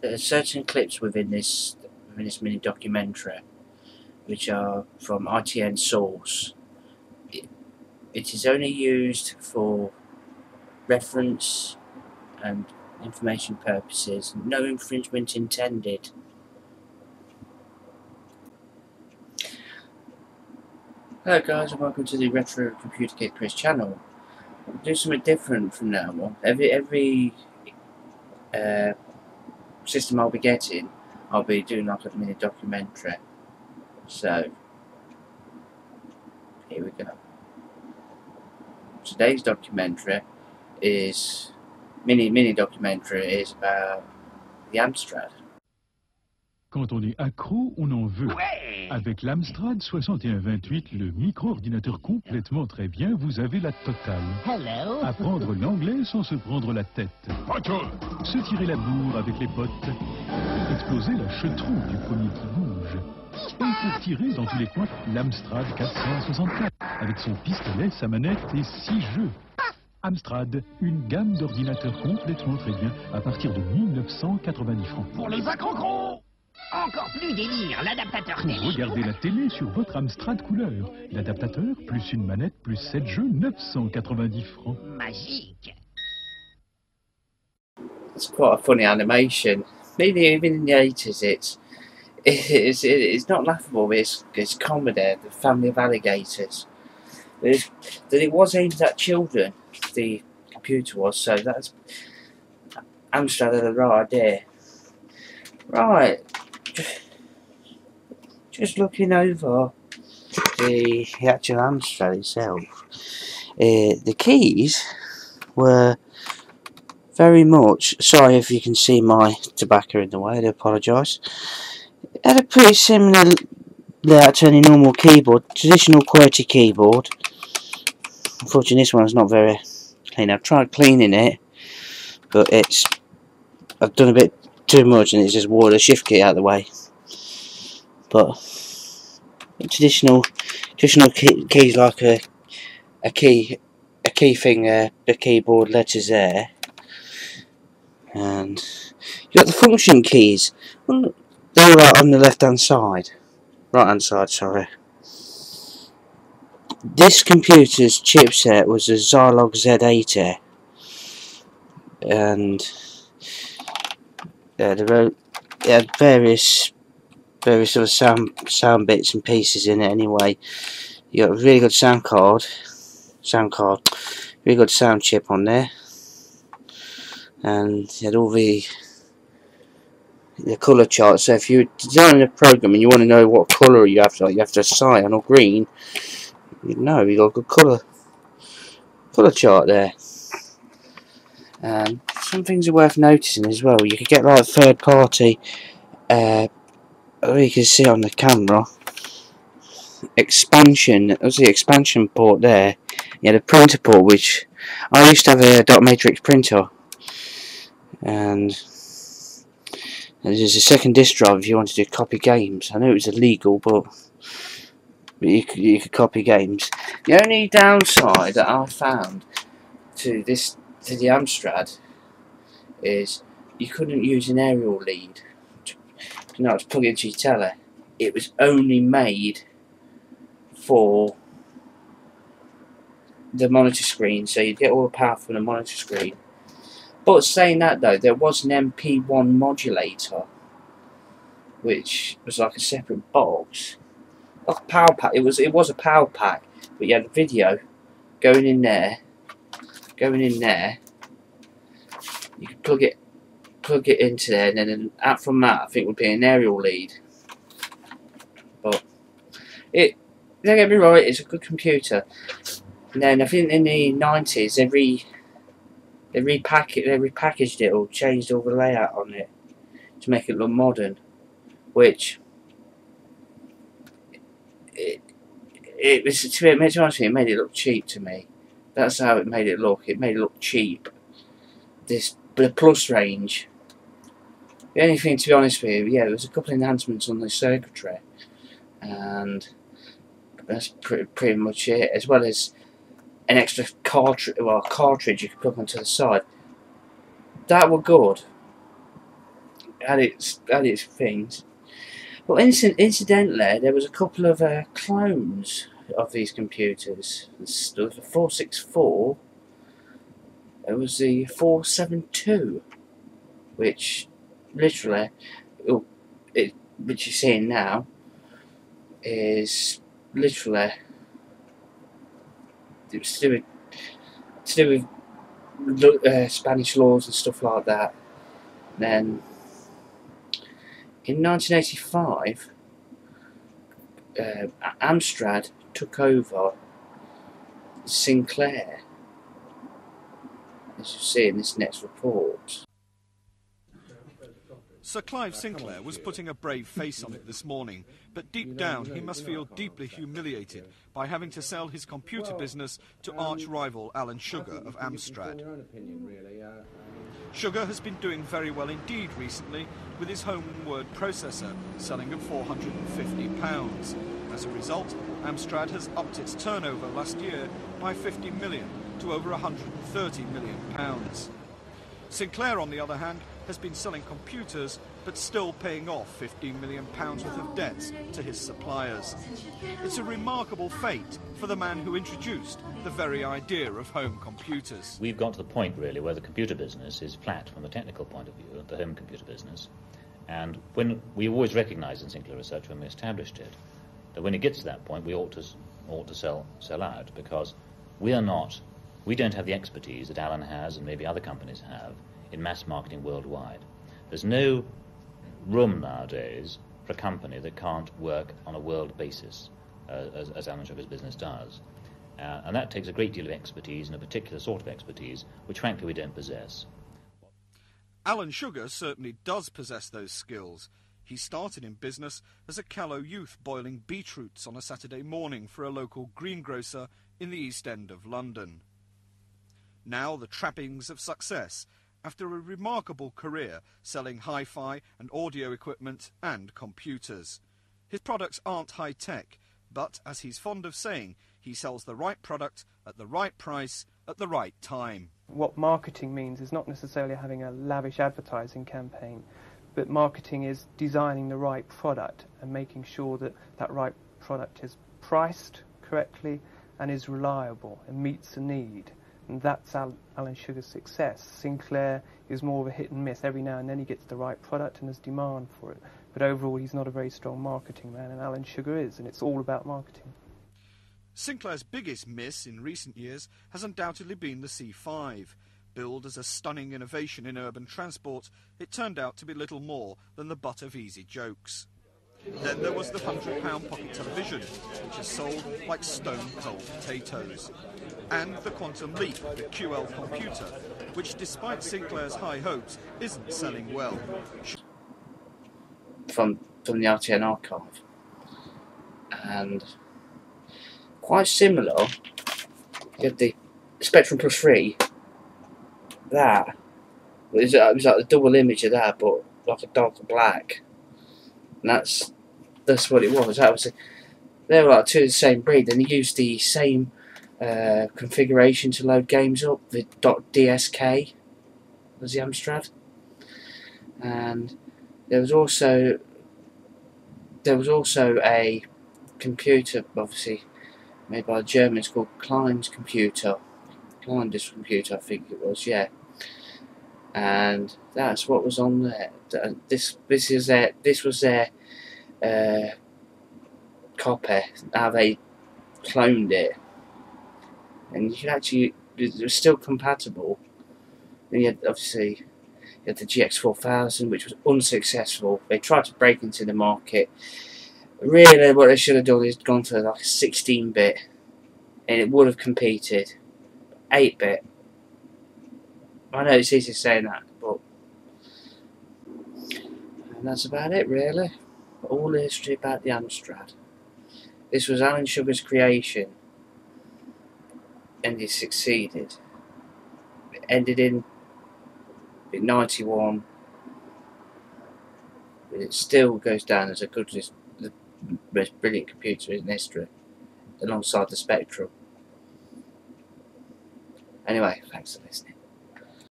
there are certain clips within this mini documentary which are from ITN source. It is only used for reference and information purposes. No infringement intended. Hello guys, and welcome to the Retro Computer Kid Chris channel. I'll do something different from now on. Every system I'll be getting, I'll be doing like a mini documentary. So here we go. Today's documentary is mini documentary is about the Amstrad. Quand on est accro, on en veut. Ouais. Avec l'Amstrad 6128, le micro-ordinateur complètement très bien, vous avez la totale. Hello. Apprendre l'anglais sans se prendre la tête. Se tirer la bourre avec les potes. Exploser la chetrouille du premier qui bouge. Et pour tirer dans tous les coins, l'Amstrad 464, avec son pistolet, sa manette et 6 jeux. Amstrad, une gamme d'ordinateurs complètement très bien, à partir de 1990 francs. Pour les accrocros. Encore plus délire, l'adaptateur Pour télé. regarder la télé sur votre Amstrad couleur. L'adaptateur, plus une manette, plus 7 jeux, 990 francs. Magique. It's quite a funny animation. Maybe even in the 80s it's not laughable, but it's comedy, the family of alligators. That it was aimed at children, the computer was, so that's Amstrad had the right idea. Right, just looking over the actual Amstrad itself, the keys were very much, sorry if you can see my tobacco in the way, I do apologise. It had a pretty similar layout to any normal keyboard, traditional QWERTY keyboard. Unfortunately this one's not very clean. I've tried cleaning it, but I've done a bit too much and it's just wore the shift key out of the way. But traditional keys like a key finger, the keyboard letters there, and you got the function keys. Well, they're right on the right hand side, sorry. This computer's chipset was a Zilog Z80, and it had various sort of sound bits and pieces in it. Anyway, you got a really good sound card, really good sound chip on there, and you had all the colour chart. So if you're designing a program and you want to know what colour you have to cyan or green, you know you got a good colour chart there. And some things are worth noticing as well. You could get like third party, you can see on the camera, expansion. There's the expansion port there. You had a printer port, which I used to have a dot matrix printer, and there's a second disk drive if you wanted to copy games. I know it was illegal, but you could copy games. The only downside that I found to the Amstrad is you couldn't use an aerial lead to plug it into your telly. It was only made for the monitor screen, so you'd get all the power from the monitor screen. But saying that though, there was an MP1 modulator, which was like a separate box, like a power pack. It was a power pack, but you had a video going in there. You could plug it into there, and then out from that, I think would be an aerial lead. But don't get me right, it's a good computer. And then I think in the 90s, they repackaged it or changed all the layout on it to make it look modern, which it was, to be honest with you, it made it look cheap to me. That's how it made it look. It made it look cheap. The plus range. The only thing, to be honest with you, yeah, there was a couple of enhancements on the circuitry, and that's pretty much it. As well as an extra cartridge you could plug onto the side. That were good, had its things. But incidentally, there was a couple of clones of these computers. There was the 464. There was the 472, which literally, which you're seeing now, is literally it's to do with Spanish laws and stuff like that. And then in 1985, Amstrad took over Sinclair, as you see in this next report. Sir Clive Sinclair was putting a brave face on it this morning, but deep down he must feel deeply humiliated by having to sell his computer business to arch-rival Alan Sugar of Amstrad. Sugar has been doing very well indeed recently with his home word processor, selling at £450. As a result, Amstrad has upped its turnover last year by 50 million to over £130 million. Sinclair, on the other hand, has been selling computers but still paying off £15 million worth of debts to his suppliers. It's a remarkable fate for the man who introduced the very idea of home computers. We've got to the point really where the computer business is flat from the technical point of view, the home computer business, and when we always recognised in Sinclair Research when we established it that when it gets to that point we ought to sell out, because we don't have the expertise that Alan has and maybe other companies have in mass marketing worldwide. There's no room nowadays for a company that can't work on a world basis, as Alan Sugar's business does. And that takes a great deal of expertise, and a particular sort of expertise, which frankly we don't possess. Alan Sugar certainly does possess those skills. He started in business as a callow youth boiling beetroots on a Saturday morning for a local greengrocer in the East End of London. Now the trappings of success, after a remarkable career selling hi-fi and audio equipment and computers. His products aren't high-tech, but, as he's fond of saying, he sells the right product at the right price at the right time. What marketing means is not necessarily having a lavish advertising campaign, but marketing is designing the right product and making sure that that right product is priced correctly and is reliable and meets a need. And that's Alan Sugar's success. Sinclair is more of a hit and miss. Every now and then he gets the right product and there's demand for it. But overall he's not a very strong marketing man, and Alan Sugar is, and it's all about marketing. Sinclair's biggest miss in recent years has undoubtedly been the C5. Billed as a stunning innovation in urban transport, it turned out to be little more than the butt of easy jokes. Then there was the £100 pocket television, which is sold like stone-cold potatoes. And the Quantum Leap, the QL computer, which despite Sinclair's high hopes, isn't selling well. From the RTN archive. And quite similar, you had the Spectrum Plus 3, that it was like the double image of that, but like a darker black. And that's what it was. They were like two of the same breed, and they used the same configuration to load games up, the .dsk was the Amstrad. And there was also a computer, obviously made by the Germans, called Klein's computer, I think it was, yeah. And that's what was on there. This was their copy. How they cloned it, and you could actually, it was still compatible. Then you had obviously the GX4000, which was unsuccessful. They tried to break into the market. Really, what they should have done is gone for like a 16-bit, and it would have competed. 8-bit. I know it's easy saying that, but and that's about it, really. All the history about the Amstrad. This was Alan Sugar's creation, and he succeeded. It ended in 91, but it still goes down as the most brilliant computer in history, alongside the Spectrum. Anyway, thanks for listening.